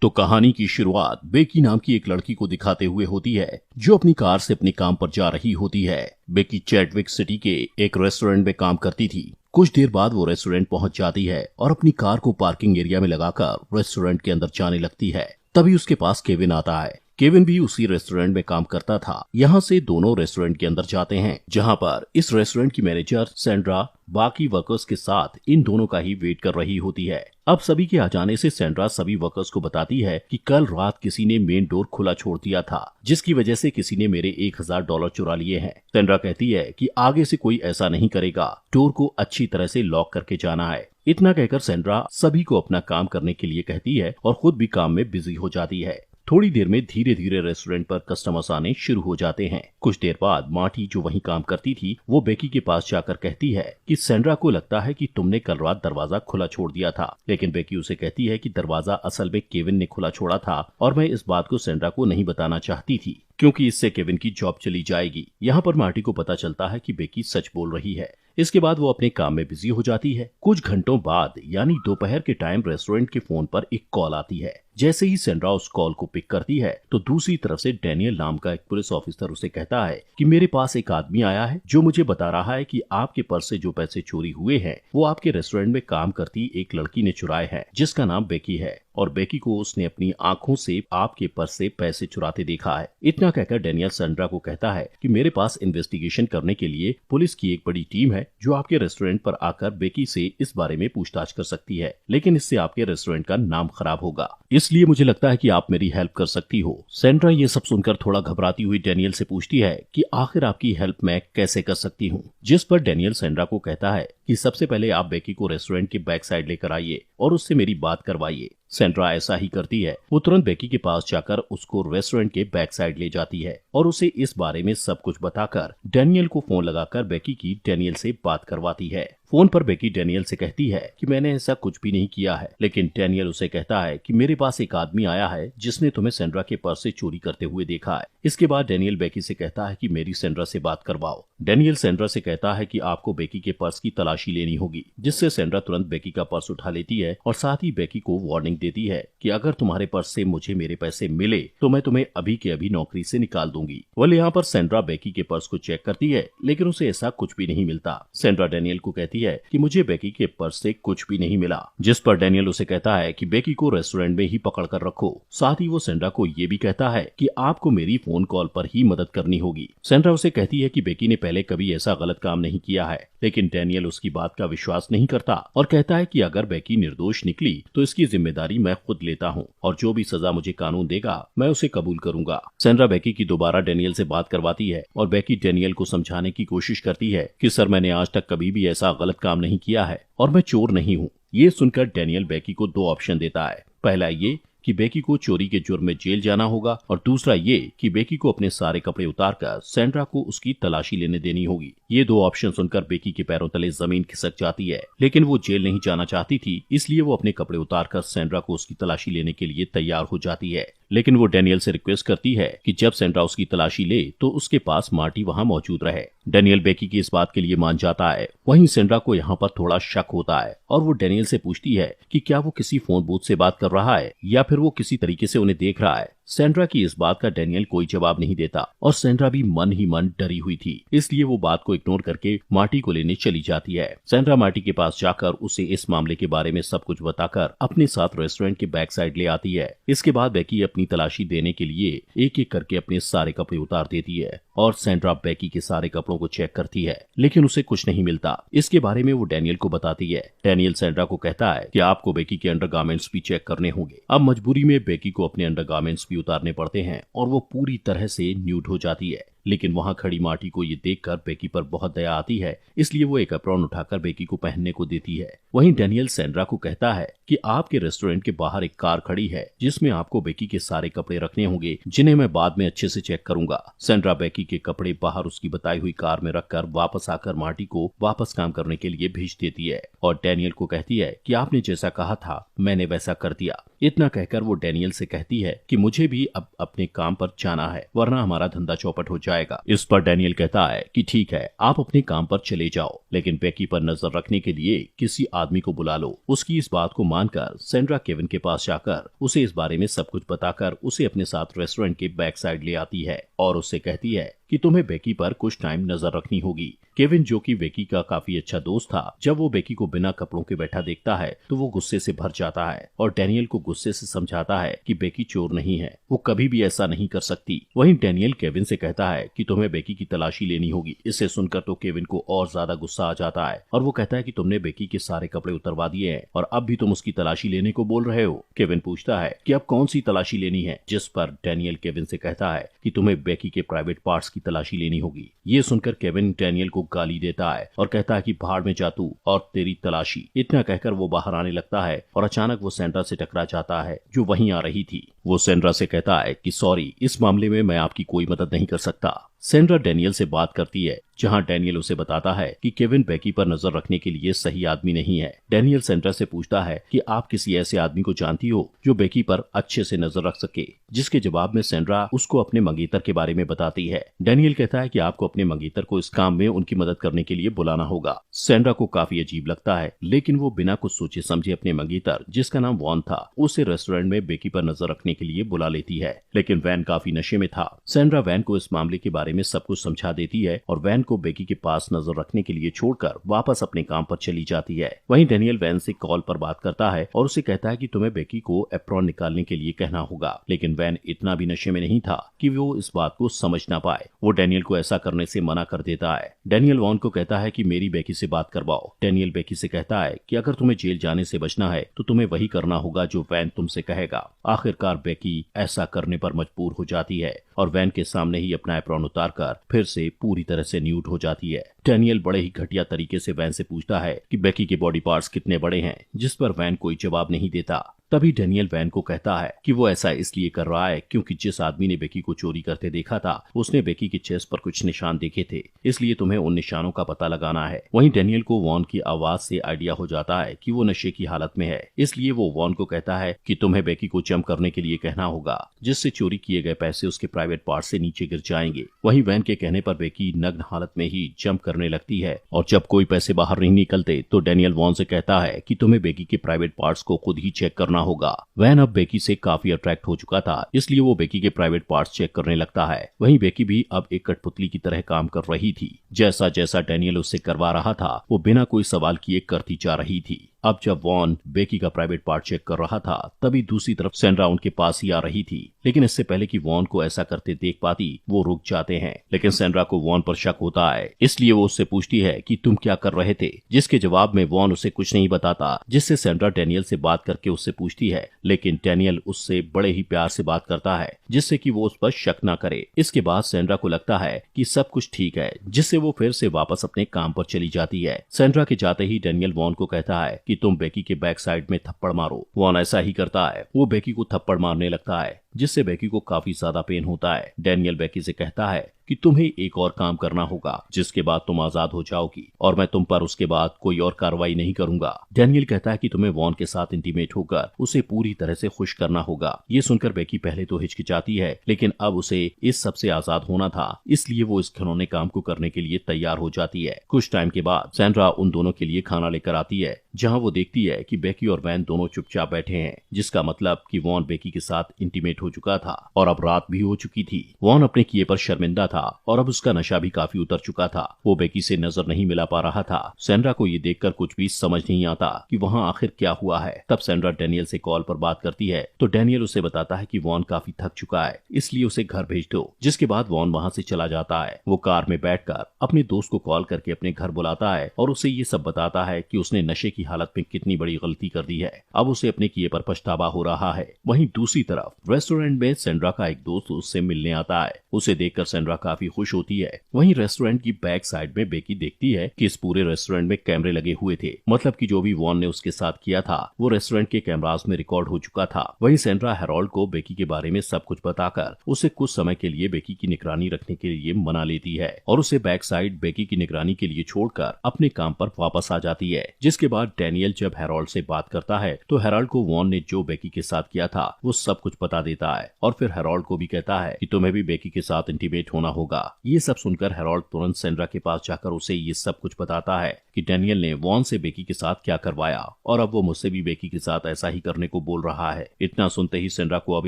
तो कहानी की शुरुआत बेकी नाम की एक लड़की को दिखाते हुए होती है जो अपनी कार से अपने काम पर जा रही होती है। बेकी चैडविक सिटी के एक रेस्टोरेंट में काम करती थी। कुछ देर बाद वो रेस्टोरेंट पहुंच जाती है और अपनी कार को पार्किंग एरिया में लगाकर रेस्टोरेंट के अंदर जाने लगती है। तभी उसके पास केविन आता है। केविन भी उसी रेस्टोरेंट में काम करता था। यहाँ से दोनों रेस्टोरेंट के अंदर जाते हैं, जहाँ पर इस रेस्टोरेंट की मैनेजर सैंड्रा बाकी वर्कर्स के साथ इन दोनों का ही वेट कर रही होती है। अब सभी के आ जाने से सैंड्रा सभी वर्कर्स को बताती है कि कल रात किसी ने मेन डोर खुला छोड़ दिया था, जिसकी वजह से किसी ने मेरे $1000 चुरा लिए हैं। सैंड्रा कहती है कि आगे से कोई ऐसा नहीं करेगा, डोर को अच्छी तरह से लॉक करके जाना है। इतना कहकर सैंड्रा सभी को अपना काम करने के लिए कहती है और खुद भी काम में बिजी हो जाती है। थोड़ी देर में धीरे धीरे रेस्टोरेंट पर कस्टमर्स आने शुरू हो जाते हैं। कुछ देर बाद मार्टी जो वहीं काम करती थी वो बेकी के पास जाकर कहती है कि सैंड्रा को लगता है कि तुमने कल रात दरवाजा खुला छोड़ दिया था, लेकिन बेकी उसे कहती है कि दरवाजा असल में केविन ने खुला छोड़ा था और मैं इस बात को सैंड्रा को नहीं बताना चाहती थी क्योंकि इससे केविन की जॉब चली जाएगी। यहाँ पर मार्टी को पता चलता है कि बेकी सच बोल रही है। इसके बाद वो अपने काम में बिजी हो जाती है। कुछ घंटों बाद यानी दोपहर के टाइम रेस्टोरेंट के फोन पर एक कॉल आती है। जैसे ही सैंड्रा उस कॉल को पिक करती है तो दूसरी तरफ से डैनियल नाम का एक पुलिस ऑफिसर उसे कहता है कि मेरे पास एक आदमी आया है जो मुझे बता रहा है कि आपके पर्स से जो पैसे चोरी हुए हैं वो आपके रेस्टोरेंट में काम करती एक लड़की ने चुराए हैं, जिसका नाम बेकी है, और बेकी को उसने अपनी आंखों से आपके पर्स से पैसे चुराते देखा है। इतना कहकर डैनियल सैंड्रा को कहता है कि मेरे पास इन्वेस्टिगेशन करने के लिए पुलिस की एक बड़ी टीम है जो आपके रेस्टोरेंट पर आकर बेकी से इस बारे में पूछताछ कर सकती है, लेकिन इससे आपके रेस्टोरेंट का नाम खराब होगा, इसलिए मुझे लगता है कि आप मेरी हेल्प कर सकती हो। सैंड्रा ये सब सुनकर थोड़ा घबराती हुई डैनियल से पूछती है कि आखिर आपकी हेल्प मैं कैसे कर सकती हूँ, जिस पर डैनियल सैंड्रा को कहता है कि सबसे पहले आप बेकी को रेस्टोरेंट के बैक साइड लेकर आइए और उससे मेरी बात करवाइए। सैंड्रा ऐसा ही करती है। वो तुरंत बेकी के पास जाकर उसको रेस्टोरेंट के बैक साइड ले जाती है और उसे इस बारे में सब कुछ बताकर डैनियल को फोन लगाकर बेकी की डैनियल से बात करवाती है। फोन पर बेकी डैनियल से कहती है कि मैंने ऐसा कुछ भी नहीं किया है, लेकिन डैनियल उसे कहता है कि मेरे पास एक आदमी आया है जिसने तुम्हें सैंड्रा के पर्स से चोरी करते हुए देखा है। इसके बाद डैनियल बेकी से कहता है कि मेरी सैंड्रा से बात करवाओ। डैनियल सैंड्रा से कहता है कि आपको बेकी के पर्स की तलाशी लेनी होगी, जिससे सैंड्रा तुरंत बेकी का पर्स उठा लेती है और साथ ही बेकी को वार्निंग देती है कि अगर तुम्हारे पर्स से मुझे मेरे पैसे मिले तो मैं तुम्हें अभी के अभी नौकरी से निकाल दूंगी। वह यहाँ पर सैंड्रा बेकी के पर्स को चेक करती है, लेकिन उसे ऐसा कुछ भी नहीं मिलता। सैंड्रा डैनियल को कहती है कि मुझे बेकी के पर्स से कुछ भी नहीं मिला, जिस पर डैनियल उसे कहता है कि बेकी को रेस्टोरेंट में ही पकड़ कर रखो। साथ ही वो सैंड्रा को ये भी कहता है कि आपको मेरी फोन कॉल पर ही मदद करनी होगी। सैंड्रा उसे कहती है कि बेकी ने पहले कभी ऐसा गलत काम नहीं किया है, लेकिन डैनियल उसकी बात का विश्वास नहीं करता और कहता है कि अगर बेकी निर्दोष निकली तो इसकी जिम्मेदारी मैं खुद लेता हूँ और जो भी सजा मुझे कानून देगा मैं उसे कबूल करूंगा। सैंड्रा बेकी की दोबारा डैनियल से बात करवाती है और बेकी डैनियल को समझाने की कोशिश करती है कि सर मैंने आज तक कभी भी ऐसा गलत काम नहीं किया है और मैं चोर नहीं हूँ। ये सुनकर डैनियल बेकी को 2 ऑप्शन देता है। पहला ये कि बेकी को चोरी के जुर्म में जेल जाना होगा और दूसरा ये कि बेकी को अपने सारे कपड़े उतारकर सैंड्रा को उसकी तलाशी लेने देनी होगी। ये 2 ऑप्शन सुनकर बेकी के पैरों तले जमीन खिसक जाती है, लेकिन वो जेल नहीं जाना चाहती थी, इसलिए वो अपने कपड़े उतारकर सैंड्रा को उसकी तलाशी लेने के लिए तैयार हो जाती है। लेकिन वो डैनियल से रिक्वेस्ट करती है कि जब सैंड्रा उसकी तलाशी ले तो उसके पास मार्टी वहाँ मौजूद रहे। डैनियल बेकी की इस बात के लिए मान जाता है। वहीं सैंड्रा को यहाँ पर थोड़ा शक होता है और वो डैनियल से पूछती है कि क्या वो किसी फोन बूथ से बात कर रहा है या फिर वो किसी तरीके से उन्हें देख रहा है। सैंड्रा की इस बात का डैनियल कोई जवाब नहीं देता और सैंड्रा भी मन ही मन डरी हुई थी, इसलिए वो बात को इग्नोर करके मार्टी को लेने चली जाती है। सैंड्रा मार्टी के पास जाकर उसे इस मामले के बारे में सब कुछ बताकर अपने साथ रेस्टोरेंट के बैक साइड ले आती है। इसके बाद बेकी अपनी तलाशी देने के लिए एक एक करके अपने सारे कपड़े उतार देती है और सैंड्रा बेकी के सारे कपड़ों को चेक करती है, लेकिन उसे कुछ नहीं मिलता। इसके बारे में वो डैनियल को बताती है। डैनियल सैंड्रा को कहता है कि आपको बेकी के अंडरगारमेंट्स भी चेक करने होंगे। अब मजबूरी में बेकी को अपने अंडरगारमेंट्स भी उतारने पड़ते हैं और वो पूरी तरह से न्यूड हो जाती है। लेकिन वहां खड़ी मार्टी को ये देखकर बेकी पर बहुत दया आती है, इसलिए वो एक अप्रॉन उठाकर बेकी को पहनने को देती है। वहीं डैनियल सैंड्रा को कहता है कि आपके रेस्टोरेंट के बाहर एक कार खड़ी है जिसमें आपको बेकी के सारे कपड़े रखने होंगे, जिन्हें मैं बाद में अच्छे से चेक करूंगा। सैंड्रा बेकी के कपड़े बाहर उसकी बताई हुई कार में रखकर वापस आकर मार्टी को वापस काम करने के लिए भेज देती है और डैनियल को कहती है कि आपने जैसा कहा था मैंने वैसा कर दिया। इतना कहकर वो डेनियल से कहती है कि मुझे भी अब अपने काम पर जाना है, वरना हमारा धंधा चौपट हो जाएगा। इस पर डेनियल कहता है कि ठीक है, आप अपने काम पर चले जाओ, लेकिन बेकी पर नजर रखने के लिए किसी आदमी को बुला लो। उसकी इस बात को मानकर सैंड्रा केविन के पास जाकर उसे इस बारे में सब कुछ बताकर उसे अपने साथ रेस्टोरेंट के बैक साइड ले आती है और उससे कहती है कि तुम्हें बेकी पर कुछ टाइम नजर रखनी होगी। केविन, जो कि बेकी का काफी अच्छा दोस्त था, जब वो बेकी को बिना कपड़ों के बैठा देखता है तो वो गुस्से से भर जाता है और डेनियल को गुस्से से समझाता है कि बेकी चोर नहीं है, वो कभी भी ऐसा नहीं कर सकती। वहीं डेनियल केविन से कहता है कि तुम्हें बेकी की तलाशी लेनी होगी। इसे सुनकर तो केविन को और ज्यादा गुस्सा आ जाता है और वो कहता है कि तुमने बेकी के सारे कपड़े उतरवा दिए हैं और अब भी तुम उसकी तलाशी लेने को बोल रहे हो। केविन पूछता है कि अब कौन सी तलाशी लेनी है, जिस पर डेनियल केविन से कहता है कि तुम्हें बेकी के प्राइवेट पार्ट्स की तलाशी लेनी होगी। ये सुनकर केविन डेनियल को गाली देता है और कहता है कि भाड़ में जा तू और तेरी तलाशी। इतना कहकर वो बाहर आने लगता है और अचानक वो सैंड्रा से टकरा जाता है जो वहीं आ रही थी। वो सैंड्रा से कहता है कि सॉरी, इस मामले में मैं आपकी कोई मदद नहीं कर सकता। सैंड्रा डेनियल से बात करती है, जहां डेनियल उसे बताता है कि केविन बेकी पर नजर रखने के लिए सही आदमी नहीं है। डेनियल सैंड्रा से पूछता है कि आप किसी ऐसे आदमी को जानती हो जो बेकी पर अच्छे से नजर रख सके, जिसके जवाब में सैंड्रा उसको अपने मंगेतर के बारे में बताती है। डेनियल कहता है कि आपको अपने मंगेतर को इस काम में उनकी मदद करने के लिए बुलाना होगा। सैंड्रा को काफी अजीब लगता है, लेकिन वो बिना कुछ सोचे समझे अपने मंगेतर, जिसका नाम वॉन था, उसे रेस्टोरेंट में बेकी पर नजर रखने के लिए बुला लेती है। लेकिन वैन काफी नशे में था। सैंड्रा वैन को इस मामले के बारे में सब कुछ समझा देती है और वैन को बेकी के पास नजर रखने के लिए छोड़कर वापस अपने काम पर चली जाती है। वहीं डेनियल वैन से कॉल पर बात करता है और उसे कहता है कि तुम्हें बेकी को एप्रॉन निकालने के लिए कहना होगा, लेकिन वैन इतना भी नशे में नहीं था कि वो इस बात को समझ ना पाए। वो डेनियल को ऐसा करने से मना कर देता है। डेनियल वॉन को कहता है कि मेरी बेकी से बात करवाओ। डेनियल बेकी से कहता है कि अगर तुम्हें जेल जाने से बचना है तो तुम्हें वही करना होगा जो वैन तुमसे कहेगा। आखिरकार बेकी ऐसा करने पर मजबूर हो जाती है और वैन के सामने ही अपना एप्रॉन उतारकर फिर से पूरी तरह से न्यूड हो जाती है। डेनियल बड़े ही घटिया तरीके से वैन से पूछता है कि बेकी के बॉडी पार्ट्स कितने बड़े हैं, जिस पर वैन कोई जवाब नहीं देता। तभी डेनियल वैन को कहता है कि वो ऐसा इसलिए कर रहा है क्योंकि जिस आदमी ने बेकी को चोरी करते देखा था उसने बेकी के चेस्ट पर कुछ निशान देखे थे, इसलिए तुम्हें उन निशानों का पता लगाना है। वहीं डेनियल को वॉन की आवाज से आइडिया हो जाता है कि वो नशे की हालत में है, इसलिए वो वॉन को कहता है कि तुम्हें बेकी को जंप करने के लिए कहना होगा, जिससे चोरी किए गए पैसे उसके प्राइवेट पार्ट से नीचे गिर जाएंगे। वहीं वैन के कहने पर बेकी नग्न हालत में ही जंप करने लगती है और जब कोई पैसे बाहर नहीं निकलते तो डेनियल वॉन से कहता है कि तुम्हें बेकी के प्राइवेट पार्ट्स को खुद ही चेक करना होगा। वैन अब बेकी से काफी अट्रैक्ट हो चुका था, इसलिए वो बेकी के प्राइवेट पार्ट्स चेक करने लगता है। वहीं बेकी भी अब एक कठपुतली की तरह काम कर रही थी। जैसा जैसा डेनियल उससे करवा रहा था वो बिना कोई सवाल किए करती जा रही थी। अब जब वॉन बेकी का प्राइवेट पार्ट चेक कर रहा था तभी दूसरी तरफ सैंड्रा उनके पास ही आ रही थी, लेकिन इससे पहले कि वॉन को ऐसा करते देख पाती वो रुक जाते हैं। लेकिन सैंड्रा को वॉन पर शक होता है, इसलिए वो उससे पूछती है कि तुम क्या कर रहे थे, जिसके जवाब में वॉन उसे कुछ नहीं बताता, जिससे सैंड्रा डेनियल से बात करके उससे पूछती है, लेकिन डेनियल उससे बड़े ही प्यार से बात करता है जिससे कि वो उस पर शक न करे। इसके बाद सैंड्रा को लगता है कि सब कुछ ठीक है, जिससे वो फिर से वापस अपने काम पर चली जाती है। सैंड्रा के जाते ही डेनियल वॉन को कहता है कि तुम बेकी के बैक साइड में थप्पड़ मारो। वॉन ऐसा ही करता है, वो बेकी को थप्पड़ मारने लगता है जिससे बेकी को काफी ज्यादा पेन होता है। डेनियल बेकी से कहता है कि तुम्हें एक और काम करना होगा, जिसके बाद तुम आजाद हो जाओगी और मैं तुम पर उसके बाद कोई और कार्रवाई नहीं करूंगा। डेनियल कहता है कि तुम्हें वॉन के साथ इंटीमेट होकर उसे पूरी तरह से खुश करना होगा। ये सुनकर बेकी पहले तो हिचकिचाती है, लेकिन अब उसे इस सब से आजाद होना था, इसलिए वो इस घिनौने काम को करने के लिए तैयार हो जाती है। कुछ टाइम के बाद सैंड्रा उन दोनों के लिए खाना लेकर आती है, जहाँ वो देखती है कि बेकी और वैन दोनों चुपचाप बैठे हैं, जिसका मतलब कि वॉन बेकी के साथ इंटीमेट हो चुका था और अब रात भी हो चुकी थी। वॉन अपने किए पर शर्मिंदा था और अब उसका नशा भी काफी उतर चुका था। वो बेकी से नजर नहीं मिला पा रहा था। सैंड्रा को ये देखकर कुछ भी समझ नहीं आता कि वहाँ आखिर क्या हुआ है। तब सैंड्रा डेनियल से कॉल पर बात करती है तो डेनियल उसे बताता है कि वॉन काफी थक चुका है, इसलिए उसे घर भेज दो। जिसके बाद वॉन वहाँ से चला जाता है। वो कार में बैठकर अपने दोस्त को कॉल करके अपने घर बुलाता है और उसे ये सब बताता है कि उसने नशे की हालत में कितनी बड़ी गलती कर दी है। अब उसे अपने किए पर पछतावा हो रहा है। वहीं दूसरी तरफ रेस्टोरेंट में सैंड्रा का एक दोस्त उससे मिलने आता है। उसे देखकर सैंड्रा काफी खुश होती है। वहीं रेस्टोरेंट की बैक साइड में बेकी देखती है कि इस पूरे रेस्टोरेंट में कैमरे लगे हुए थे, मतलब कि जो भी वॉन ने उसके साथ किया था वो रेस्टोरेंट के कैमरास में रिकॉर्ड हो चुका था। वहीं सेंड्रा हैरोल्ड को बेकी के बारे में सब कुछ बताकर उसे कुछ समय के लिए बेकी की निगरानी रखने के लिए मना लेती है और उसे बैक साइड बेकी की निगरानी के लिए छोड़कर अपने काम पर वापस आ जाती है। जिसके बाद डैनियल जब हैरोल्ड से बात करता है तो हैरोल्ड को वॉन ने जो बेकी के साथ किया था वो सब कुछ बता देता है और फिर हैरोल्ड को भी कहता है कि तुम्हें भी बेकी के साथ इंटीमेट होना होगा। ये सब सुनकर हैरोल्ड तुरंत सेंड्रा के पास जाकर उसे ये सब कुछ बताता है कि डैनियल ने वॉन से बेकी के साथ क्या करवाया और अब वो मुझसे भी बेकी के साथ ऐसा ही करने को बोल रहा है। इतना सुनते ही सेंड्रा को अब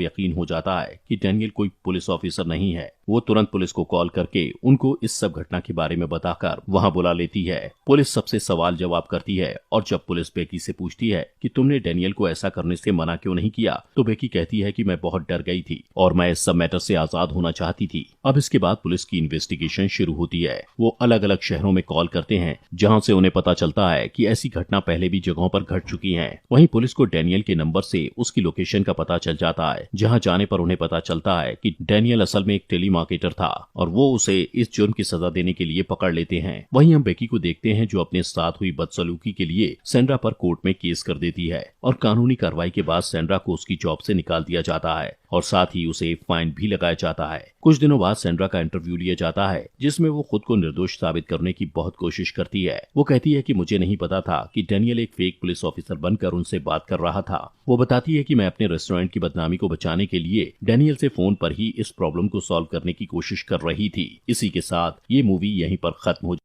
यकीन हो जाता है कि डैनियल कोई पुलिस ऑफिसर नहीं है। वो तुरंत पुलिस को कॉल करके उनको इस सब घटना के बारे में बताकर वहां बुला लेती है। पुलिस सबसे सवाल जवाब करती है और जब पुलिस बेकी से पूछती है कि तुमने डैनियल को ऐसा करने से मना क्यों नहीं किया, तो बेकी कहती है कि मैं बहुत डर गई थी और मैं इस सब मैटर से आजाद होना चाहती थी। अब इसके बाद पुलिस की इन्वेस्टिगेशन शुरू होती है। वो अलग अलग शहरों में कॉल करते हैं जहां से उन्हें पता चलता है कि ऐसी घटना पहले भी जगहों पर घट चुकी है। वहीं पुलिस को डैनियल के नंबर से उसकी लोकेशन का पता चल जाता है, जहां जाने पर उन्हें पता चलता है कि डैनियल असल में एक टेलीमार्केटर था और वो उसे इस जुर्म की सजा देने के लिए पकड़ लेते हैं। वहीं हम बेकी को देखते हैं जो अपने साथ हुई बदसलूकी के लिए सेंड्रा पर कोर्ट में केस कर देती है और कानूनी कार्रवाई के बाद सेंड्रा को उसकी जॉब से निकाल दिया जाता है और साथ ही उसे फाइन भी लगाया जाता है। कुछ दिनों बाद सेंड्रा का इंटरव्यू लिया जाता है जिसमें वो खुद को निर्दोष साबित करने की बहुत कोशिश करती है। वो कहती है कि मुझे नहीं पता था कि डैनियल एक फेक पुलिस ऑफिसर बनकर उनसे बात कर रहा था। वो बताती है कि मैं अपने रेस्टोरेंट की बदनामी को बचाने के लिए डैनियल से फोन पर ही इस प्रॉब्लम को सॉल्व करने की कोशिश कर रही थी। इसी के साथ ये मूवी यहीं पर खत्म हो